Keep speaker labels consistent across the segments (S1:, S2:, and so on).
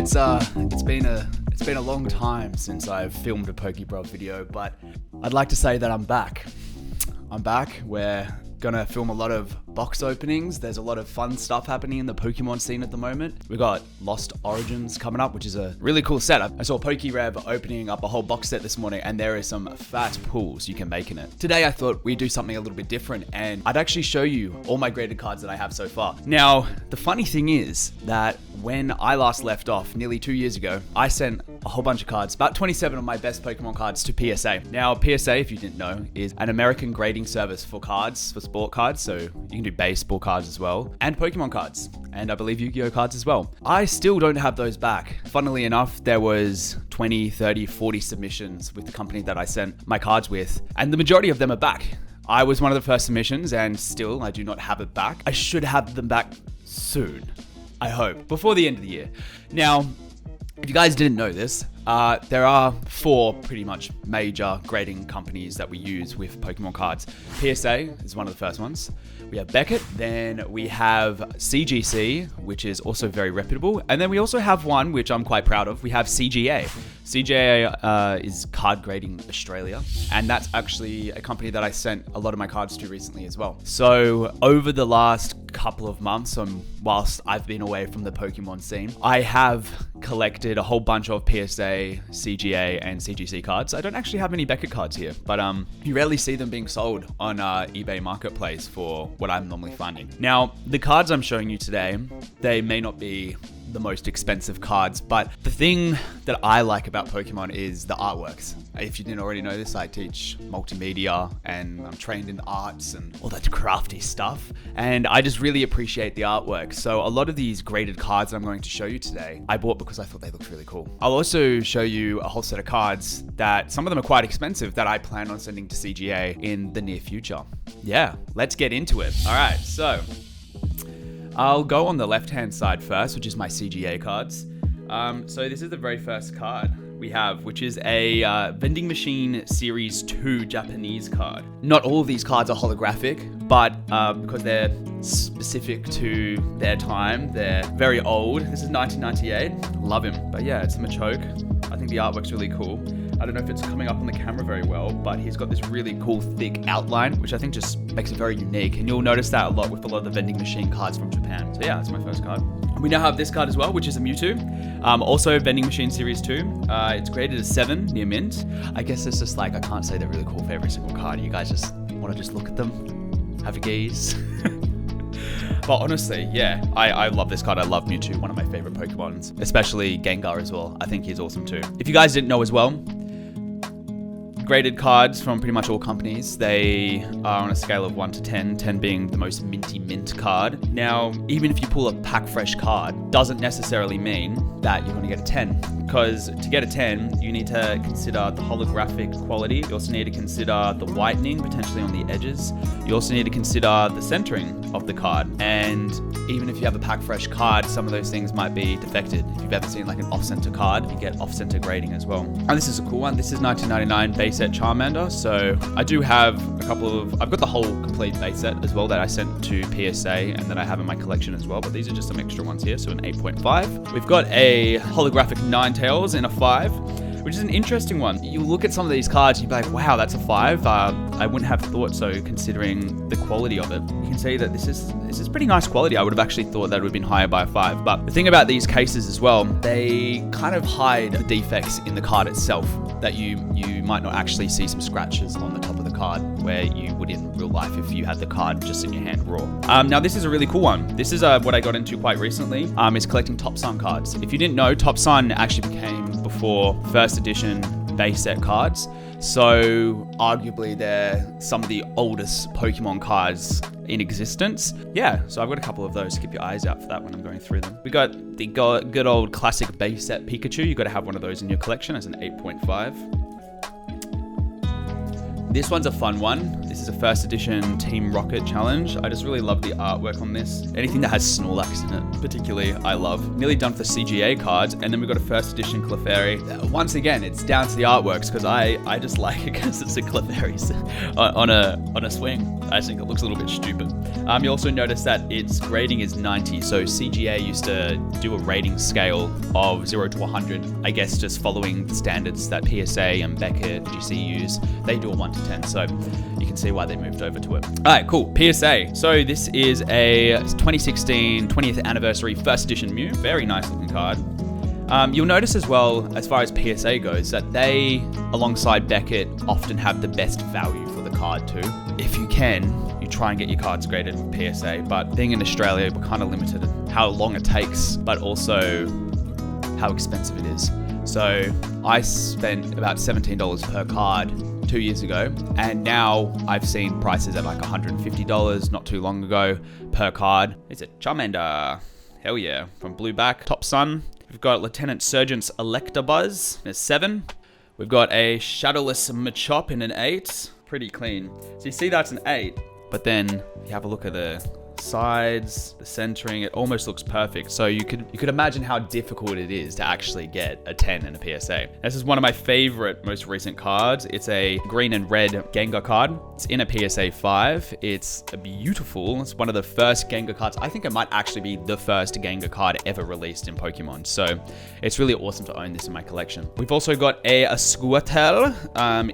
S1: it's been a long time since I've filmed a Pokebro video, but I'd like to say that I'm back. We're gonna film a lot of box openings. There's a lot of fun stuff happening in the Pokemon scene at the moment. We got Lost Origins coming up, which is a really cool setup. I saw PokeRev opening up a whole box set this morning, and there is some fat pulls you can make in it. Today I thought we'd do something a little bit different, and I'd actually show you all my graded cards that I have so far. Now, the funny thing is that when I last left off nearly 2 years ago, I sent a whole bunch of cards, about 27 of my best Pokemon cards, to PSA. Now, PSA, if you didn't know, is an American grading service for cards, for sport cards, so you can do baseball cards as well, and Pokemon cards, and I believe Yu-Gi-Oh cards as well. I still don't have those back. Funnily enough, there was 20, 30, 40 submissions with the company that I sent my cards with, and the majority of them are back. I was one of the first submissions, and still, I do not have it back. I should have them back soon, I hope, before the end of the year. Now, if you guys didn't know this, there are 4 pretty much major grading companies that we use with Pokemon cards. PSA is one of the first ones. We have Beckett, then we have CGC, which is also very reputable. And then we also have one, which I'm quite proud of. We have CGA. CGA is Card Grading Australia, and that's actually a company that I sent a lot of my cards to recently as well. So over the last couple of months, whilst I've been away from the Pokemon scene, I have collected a whole bunch of PSA, CGA, and CGC cards. I don't actually have any Beckett cards here, but you rarely see them being sold on eBay Marketplace for what I'm normally finding. Now, the cards I'm showing you today, they may not be the most expensive cards, but the thing that I like about Pokemon is the artworks. If you didn't already know this, I teach multimedia and I'm trained in arts and all that crafty stuff, and I just really appreciate the artwork. So a lot of these graded cards that I'm going to show you today, I bought because I thought they looked really cool. I'll also show you a whole set of cards that some of them are quite expensive that I plan on sending to CGA in the near future. Yeah, let's get into it. All right, so I'll go on the left-hand side first, which is my CGA cards. So this is the very first card we have, which is a Vending Machine Series 2 Japanese card. Not all of these cards are holographic, but because they're specific to their time, they're very old. This is 1998. Love him. But yeah, it's a Machoke. I think the artwork's really cool. I don't know if it's coming up on the camera very well, but he's got this really cool thick outline, which I think just makes it very unique. And you'll notice that a lot with a lot of the vending machine cards from Japan. So yeah, that's my first card. We now have this card as well, which is a Mewtwo. Also Vending Machine Series 2. It's graded as 7 near mint. I guess it's just like, I can't say they're really cool for every single card. You guys just want to just look at them, have a gaze. But honestly, yeah, I love this card. I love Mewtwo, one of my favorite Pokemons, especially Gengar as well. I think he's awesome too. If you guys didn't know as well, graded cards from pretty much all companies, they are on a scale of 1 to 10, 10 being the most minty mint card. Now, even if you pull a pack fresh card, doesn't necessarily mean that you're going to get a 10, because to get a 10, you need to consider the holographic quality. You also need to consider the whitening, potentially on the edges. You also need to consider the centering of the card. And even if you have a pack fresh card, some of those things might be defected. If you've ever seen like an off-center card, you get off-center grading as well. And this is a cool one. This is 1999 base set Charmander. So I do have a couple of, I've got the whole complete base set as well that I sent to PSA and that I have in my collection as well, but these are just some extra ones here. So an 8.5. We've got a holographic Ninetales in a 5, which is an interesting one. You look at some of these cards, you'd be like, wow, that's a 5. I wouldn't have thought so considering the quality of it. You can see that this is pretty nice quality. I would have actually thought that it would have been higher by a 5. But the thing about these cases as well, they kind of hide the defects in the card itself, that you might not actually see some scratches on the top of the card where you would in real life if you had the card just in your hand raw. Now this is a really cool one. This is what I got into quite recently, is collecting Top Sun cards. If you didn't know, Top Sun actually became before first edition base set cards. So arguably they're some of the oldest Pokemon cards in existence. Yeah, so I've got a couple of those. Keep your eyes out for that when I'm going through them. We got the good old classic base set Pikachu. You got to have one of those in your collection as an 8.5. This one's a fun one. This is a first edition Team Rocket challenge. I just really love the artwork on this. Anything that has Snorlax in it, particularly, I love. Nearly done for the CGA cards, and then we've got a first edition Clefairy. Once again, it's down to the artworks because I just like it because it's a Clefairy on a swing. I think it looks a little bit stupid. You also notice that its grading is 90. So CGA used to do a rating scale of 0 to 100. I guess just following the standards that PSA and Beckett GC use. They do a 1 to 10. So you can see why they moved over to it. All right, cool. PSA. So this is a 2016 20th anniversary first edition Mew. Very nice looking card. You'll notice as well, as far as PSA goes, that they, alongside Beckett, often have the best value for the card too. If you can, you try and get your cards graded with PSA, but being in Australia, we're kind of limited in how long it takes, but also how expensive it is. So I spent about $17 per card 2 years ago, and now I've seen prices at like $150 not too long ago per card. It's a Charmander. Hell yeah. From Blueback. Top Sun. We've got Lieutenant Surgeon's Electabuzz in a 7. We've got a Shadowless Machop in an 8. Pretty clean. So you see that's an 8, but then you have a look at the sides, the centering, it almost looks perfect. So you could imagine how difficult it is to actually get a 10 in a PSA. This is one of my favorite most recent cards. It's a green and red Gengar card. It's in a PSA 5. It's beautiful. It's one of the first Gengar cards. I think it might actually be the first Gengar card ever released in Pokemon. So it's really awesome to own this in my collection. We've also got a Squirtle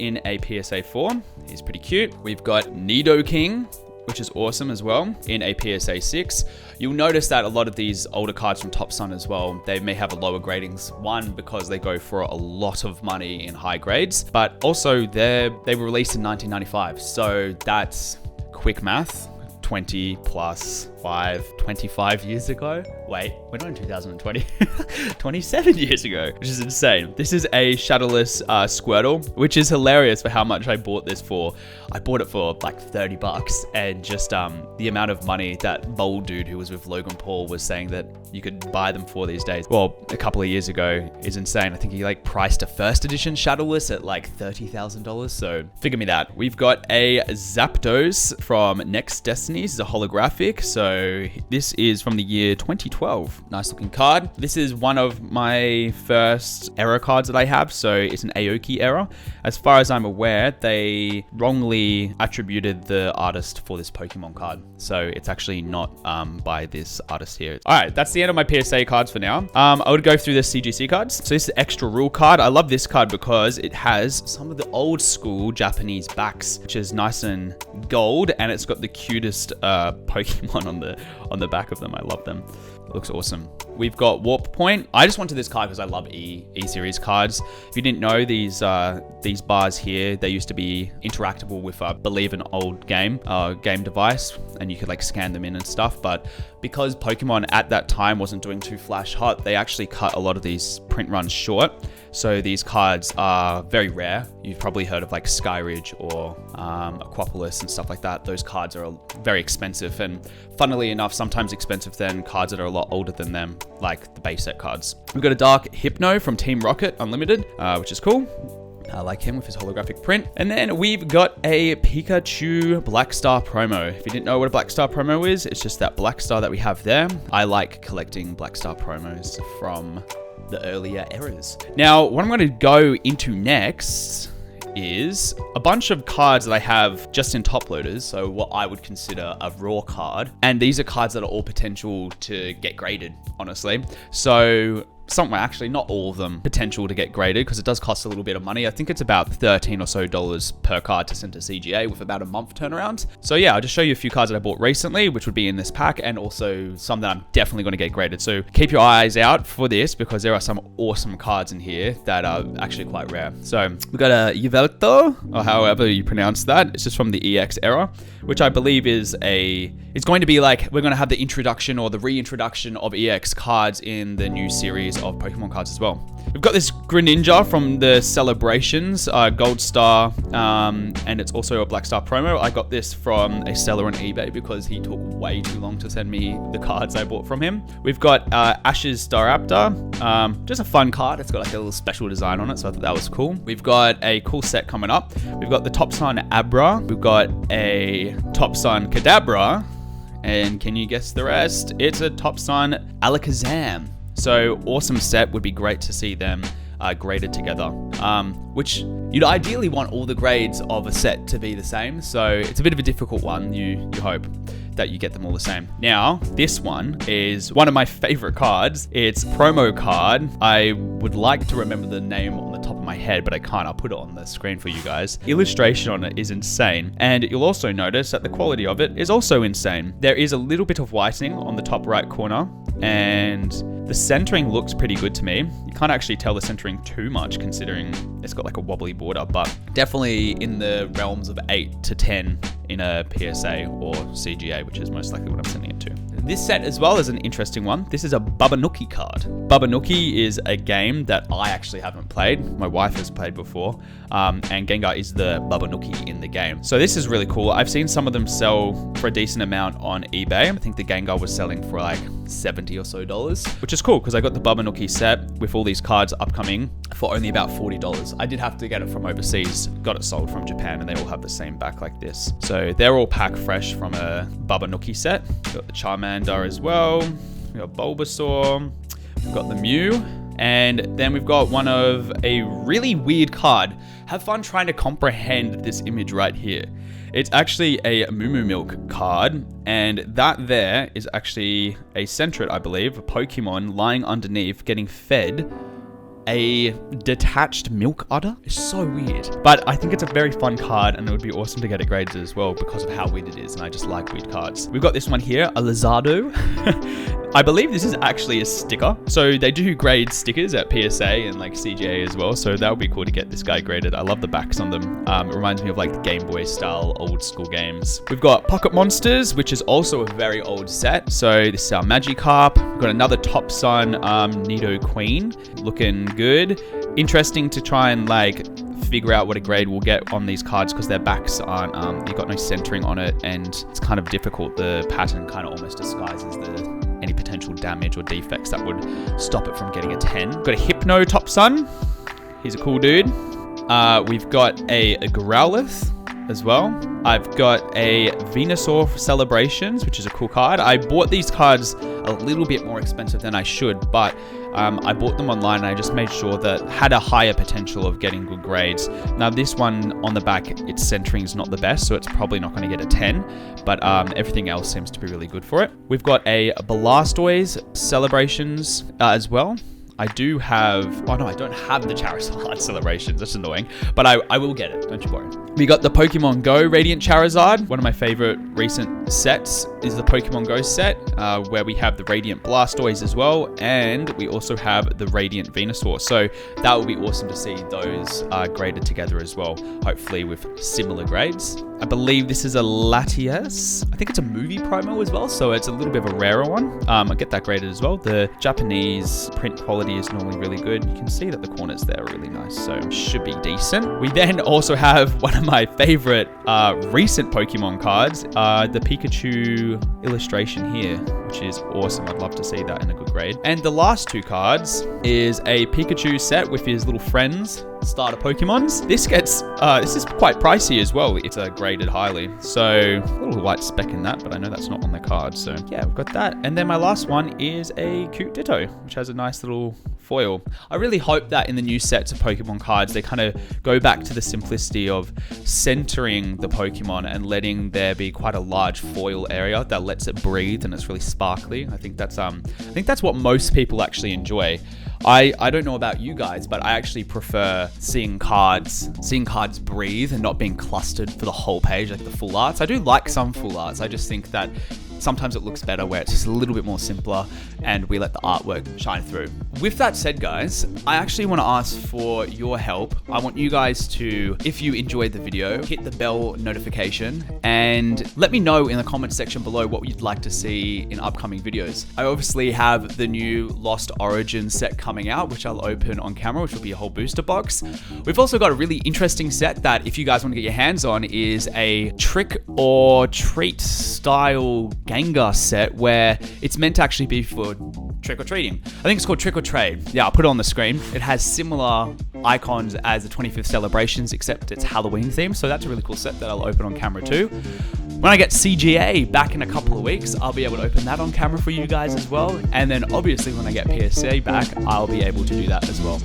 S1: in a PSA 4. He's pretty cute. We've got Nidoking, which is awesome as well, in a PSA 6. You'll notice that a lot of these older cards from Top Sun as well, they may have a lower gradings. One, because they go for a lot of money in high grades, but also they were released in 1995. So that's quick math, 20 plus 25 years ago. Wait, we're not in 2020. 27 years ago, which is insane. This is a Shadowless Squirtle, which is hilarious for how much I bought this for. I bought it for like 30 bucks, and just the amount of money that bold dude who was with Logan Paul was saying that you could buy them for these days, well, a couple of years ago, is insane. I think he like priced a first edition Shadowless at like $30,000. So figure me that. We've got a Zapdos from Next Destinies. It's a holographic. So this is from the year 2012. Nice looking card. This is one of my first error cards that I have. So it's an Aoki error. As far as I'm aware, they wrongly attributed the artist for this Pokemon card. So it's actually not by this artist here. All right, that's the end of my PSA cards for now. I would go through the CGC cards. So this is the Extra Rule card. I love this card because it has some of the old school Japanese backs, which is nice and gold, and it's got the cutest Pokemon on the back of them. I love them. It looks awesome. We've got Warp Point. I just wanted this card because I love E-Series cards. If you didn't know, these bars here, they used to be interactable with, I believe, an old game device, and you could like scan them in and stuff. But because Pokemon at that time wasn't doing too flash hot, they actually cut a lot of these print runs short. So these cards are very rare. You've probably heard of like Skyridge or Aquapolis and stuff like that. Those cards are very expensive, and funnily enough, sometimes expensive than cards that are a lot older than them, like the base set cards. We've got a Dark Hypno from Team Rocket Unlimited, which is cool. I like him with his holographic print. And then we've got a Pikachu Black Star promo. If you didn't know what a Black Star promo is, it's just that Black Star that we have there. I like collecting Black Star promos from the earlier eras. Now, what I'm going to go into next is a bunch of cards that I have just in top loaders, so what I would consider a raw card. And these are cards that are all potential to get graded, honestly. So some, actually not all of them, potential to get graded because it does cost a little bit of money. I think it's about $13 or so per card to send to CGA with about a month turnaround. So yeah, I'll just show you a few cards that I bought recently, which would be in this pack, and also some that I'm definitely going to get graded. So keep your eyes out for this because there are some awesome cards in here that are actually quite rare. So we got a Yveltal, or however you pronounce that. It's just from the EX era, which I believe is it's going to be like, we're going to have the introduction or the reintroduction of EX cards in the new series
S2: series of Pokemon cards as well. We've got this Greninja from the Celebrations, Gold Star, and it's also a Black Star promo. I got this from a seller on eBay because he took way too long to send me the cards I bought from him. We've got Ash's Staraptor, just a fun card. It's got like a little special design on it, so I thought that was cool. We've got a cool set coming up. We've got the Topsun Abra. We've got a Topsun Kadabra. And can you guess the rest? It's a Topsun Alakazam. So awesome set. Would be great to see them graded together, which you'd ideally want all the grades of a set to be the same. So it's a bit of a difficult one. You hope that you get them all the same. Now, this one is one of my favorite cards. It's promo card. I would like to remember the name on the top of my head, but I can't. I'll put it on the screen for you guys. Illustration on it is insane. And you'll also notice that the quality of it is also insane. There is a little bit of whitening on the top right corner, and the centering looks pretty good to me. You can't actually tell the centering too much considering it's got like a wobbly border, but definitely in the realms of 8 to 10 in a PSA or CGA, which is most likely what I'm sending it to. This set as well is an interesting one. This is a Babanuki card. Babanuki is a game that I actually haven't played. My wife has played before, and Gengar is the Babanuki in the game. So this is really cool. I've seen some of them sell for a decent amount on eBay. I think the Gengar was selling for like $70 or so, which is cool because I got the Babanuki set with all these cards upcoming for only about $40. I did have to get it from overseas, got it sold from Japan, and they all have the same back like this. So they're all pack fresh from a Babanuki set. Got the Charmander as well. We've got Bulbasaur. We've got the Mew. And then we've got one of a really weird card. Have fun trying to comprehend this image right here. It's actually a Moo Moo Milk card, and that there is actually a Sentret, I believe, a Pokemon lying underneath getting fed a detached milk udder. It's so weird, but I think it's a very fun card, and it would be awesome to get it graded as well because of how weird it is, and I just like weird cards. We've got this one here, a Lizardo. I believe this is actually a sticker. So they do grade stickers at PSA and like CGA as well, so that would be cool to get this guy graded. I love the backs on them. It reminds me of like the Game Boy style old school games. We've got Pocket Monsters, which is also a very old set. So this is our Magikarp. We've got another Topsun Nidoqueen, looking good. Interesting to try and like figure out what a grade we'll get on these cards because their backs aren't, you've got no centering on it, and it's kind of difficult. The pattern kind of almost disguises any potential damage or defects that would stop it from getting a 10. Got a Hypno Topsun. He's a cool dude. We've got a Growlithe as well. I've got a Venusaur Celebrations, which is a cool card. I bought these cards a little bit more expensive than I should, but I bought them online and I just made sure that had a higher potential of getting good grades. Now this one on the back, its centering is not the best, so it's probably not going to get a 10, but everything else seems to be really good for it. We've got a Blastoise Celebrations as well. I do have, oh no, I don't have the Charizard Celebrations. That's annoying, but I will get it. Don't you worry. We got the Pokemon Go Radiant Charizard. One of my favorite recent sets is the Pokemon Go set, where we have the Radiant Blastoise as well, and we also have the Radiant Venusaur. So that would be awesome to see those graded together as well, hopefully with similar grades. I believe this is a Latias. I think it's a movie promo as well, so it's a little bit of a rarer one. I'll get that graded as well. The Japanese print quality is normally really good. You can see that the corners there are really nice, so should be decent. We then also have one of my favorite recent Pokemon cards, the Pikachu illustration here, which is awesome. I'd love to see that in a good grade. And the last two cards is a Pikachu set with his little friends, starter Pokemons. This is quite pricey as well. It's graded highly, so a little white speck in that, but I know that's not on the card, so yeah, we've got that. And then my last one is a cute Ditto, which has a nice little foil. I really hope that in the new sets of Pokemon cards, they kind of go back to the simplicity of centering the Pokemon and letting there be quite a large foil area that lets it breathe and it's really sparkly. I think that's what most people actually enjoy. I don't know about you guys, but I actually prefer seeing cards breathe and not being clustered for the whole page, like the full arts. I do like some full arts. I just think that sometimes it looks better where it's just a little bit more simpler and we let the artwork shine through. With that said, guys, I actually want to ask for your help. I want you guys to, if you enjoyed the video, hit the bell notification and let me know in the comment section below what you'd like to see in upcoming videos. I obviously have the new Lost Origins set coming out, which I'll open on camera, which will be a whole booster box. We've also got a really interesting set that if you guys want to get your hands on is a trick or treat style Gengar set where it's meant to actually be for trick or treating. I think it's called Trick or Trade. Yeah, I'll put it on the screen. It has similar icons as the 25th celebrations, except it's Halloween themed. So that's a really cool set that I'll open on camera too. When I get CGA back in a couple of weeks, I'll be able to open that on camera for you guys as well. And then obviously when I get PSA back, I'll be able to do that as well.